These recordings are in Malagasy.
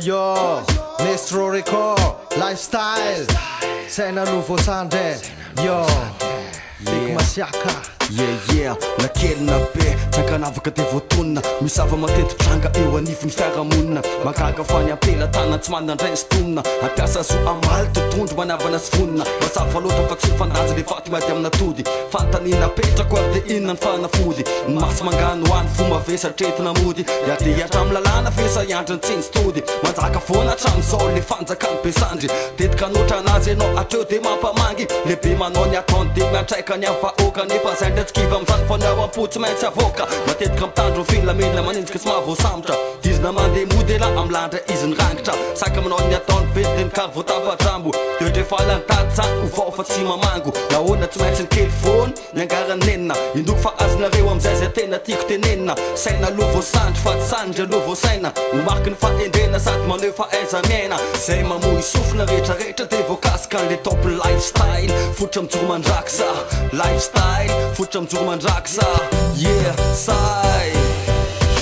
yo Nestro Record Lifestyle Sena Luvo Sande Yo Big Masiaka Yeah, na kely na be Tsakanavaka te voatonina Misava mateto tranga eo anifiny fiarahamonina Magaga fany ampela tana tsy manandray sy tonina Ampiasa zo amaly totondro manavana sy vonina Mazava loatra fa tsy fandanjy le faty mady amina tody Fantanina petrako ary de inona ny fanafody Masy mangano hoany fomba vesa tretina mody Ya de hiatra amy lalàna vesa iandry ny tsinjy tody Manjaka foana hatramizao le fanjakany besandry Tetika anoatra anazy enao atreo de mampamangy Lehibe manao ny ataony de miantraika ny avahoaka Nefa zay ndray tsy kiva amizany fa ny ao am-potsy maintsy avoaka Matetika mitandro ny filamina manenjika tsy mahavoasambotra Dizina mandeha mody la amy landra izy ny rangitra Saka manao ny ataony vely de ny kary voatapatrambo Deotre falany tady zany ovao fa tsy mamango Nahoana tsy maintsy ny kely fony ny angarany nenina Indoko fa azonareo amizay zay tena tiako tenenina Saina aloha voasandry fa tsy sandry aloha voasaina Homariky ny fahendrena sady maneho fa aiza miaina Zay mamohy sofina rehetrarehetra de voakasika le top lifestyle Fotra mijoro mandraksa lifestyle Fotra mijoro mandraksa yeah say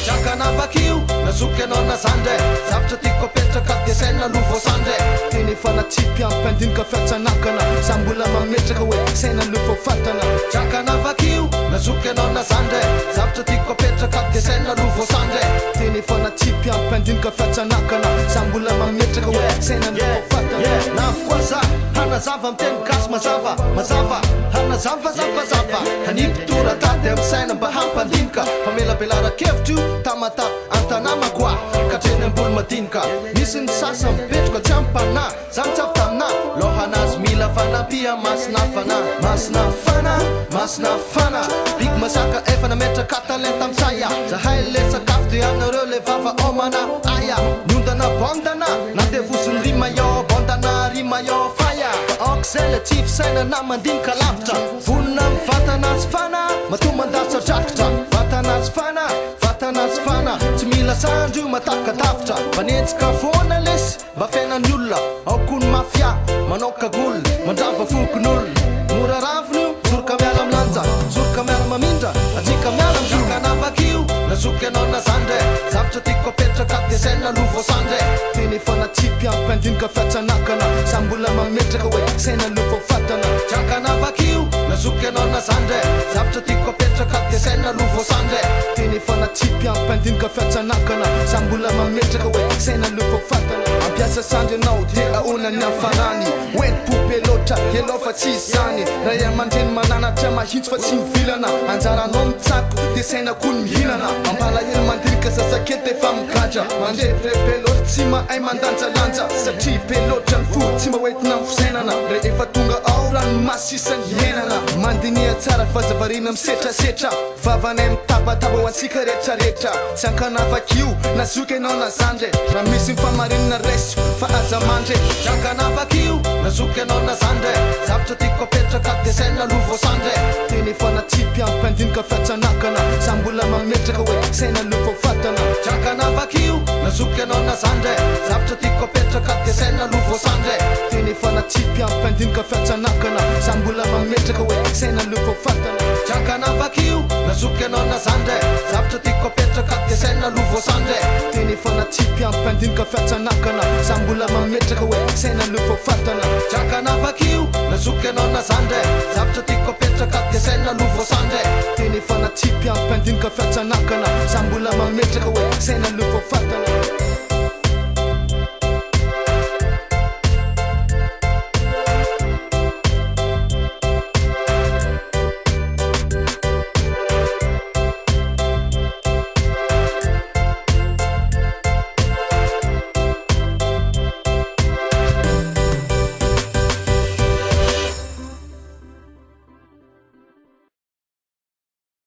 Trakana vakio nazoky anao na zandre Zavatra tiako apetraka de saina aloha voasandre Teny fanatsipy ampandinika fiatsanakana Sambola mametraka hoe saina aloha voafatana Trakana vakio nazoky anao na zandre Zavatra tiako apetraka de saina aloha voasandre Teny fanatsipy ampandinika fiatsanakana Sambola mametraka hoe saina aloha voafatana Nafo za hanazava miteny gasy mazava Mazava hanazava zavazava Hanipitora tady amy saina mba hampandinika Famelabelara-kevitro tamata antanama koa Katreny ambolo madinika Misy ny sasa mipetraka tsy ampana Za mitsavy tamina Lohanazy mila fanapia masina fana Masina fana, masina fana Big Masaka efa nametraka talenta amsaya Zahay le sakafo de anareo le vava omana Aya, nondana bondana Na de vosiny rima yo bondana rima yo faya Fa oxele tsy fisaina na mandinika lavitra Vonina mivatana sy fana Matomandasa drakitra Vatana sy fana Vatana sy fana Tsy mila sandro mataka tafitra Manenjika foana lesy mba fiainan'ny olona Ao kony mafia manao kagoly Mandrava fokon'olona Mora ravino zoroka miala amilanja Zoroka miala mamindra Atsika miala mizokana vakio Nazoky anao na zandre Zavatra tiako apetraka de saina aloha voasandre Teny fanatsipy ampandinika fiatsanakana Sambola mametraka hoe saina aloha voafatana Trakana vakio nazoky anao na zandre Zavatra tiako apetraka de saina aloha voasandre Teny fanatsipy ampandinika fiatsanakana Sambola mametraka hoe saina aloha voafatana Ampiasa sandry anao de ahonany amfarany Oenti-pope loatra elo fa tsy izany Ray aman-dreny mananatra mahitsy fa tsy mivilana Anjaranao mitsako de saina koa ny mihinana Ampalahelo mandirika zazakely defa migadra Mandrevire loatra tsy mahay mandanjalanja Satria be loatra ny fo tsy mahoentina mifisainana Rehefa tonga ao rano masisany henana Mandinia tsara fazavarina misetrasetra Vavanay mitabataba ho antsika rehetrarehetra Tsy ankanavakio nazoky anao na zandre Raha misy mifamarinina reso fa aza mandre Trakana vakio nazoky anao na zandre Zavatra tiako apetraka de saina aloha voasandre Teny fanatsipy ampandinika fiatsanakana Sambola mametraka hoe saina aloha voafatana Trakana vakio nazoky anao na zandre Zavatra tiako apetraka de saina aloha voasandre Teny fanatsipy ampandinika fiatsanakana Sambola mametraka hoe saina aloha voafatana Trakana vakio nazoky anao na zandre Zavatra tiako apetraka de saina aloha voasandre Teny fanatsipy ampandinika fiatsanakana Sambola mametraka hoe saina aloha voafatana Trakana vakio nazoky anao na zandre Zavatra tiako apetraka de saina aloha voasandre Teny fanatsipy ampandinika fiatsanakana Sambola mametraka hoe saina aloha voafatana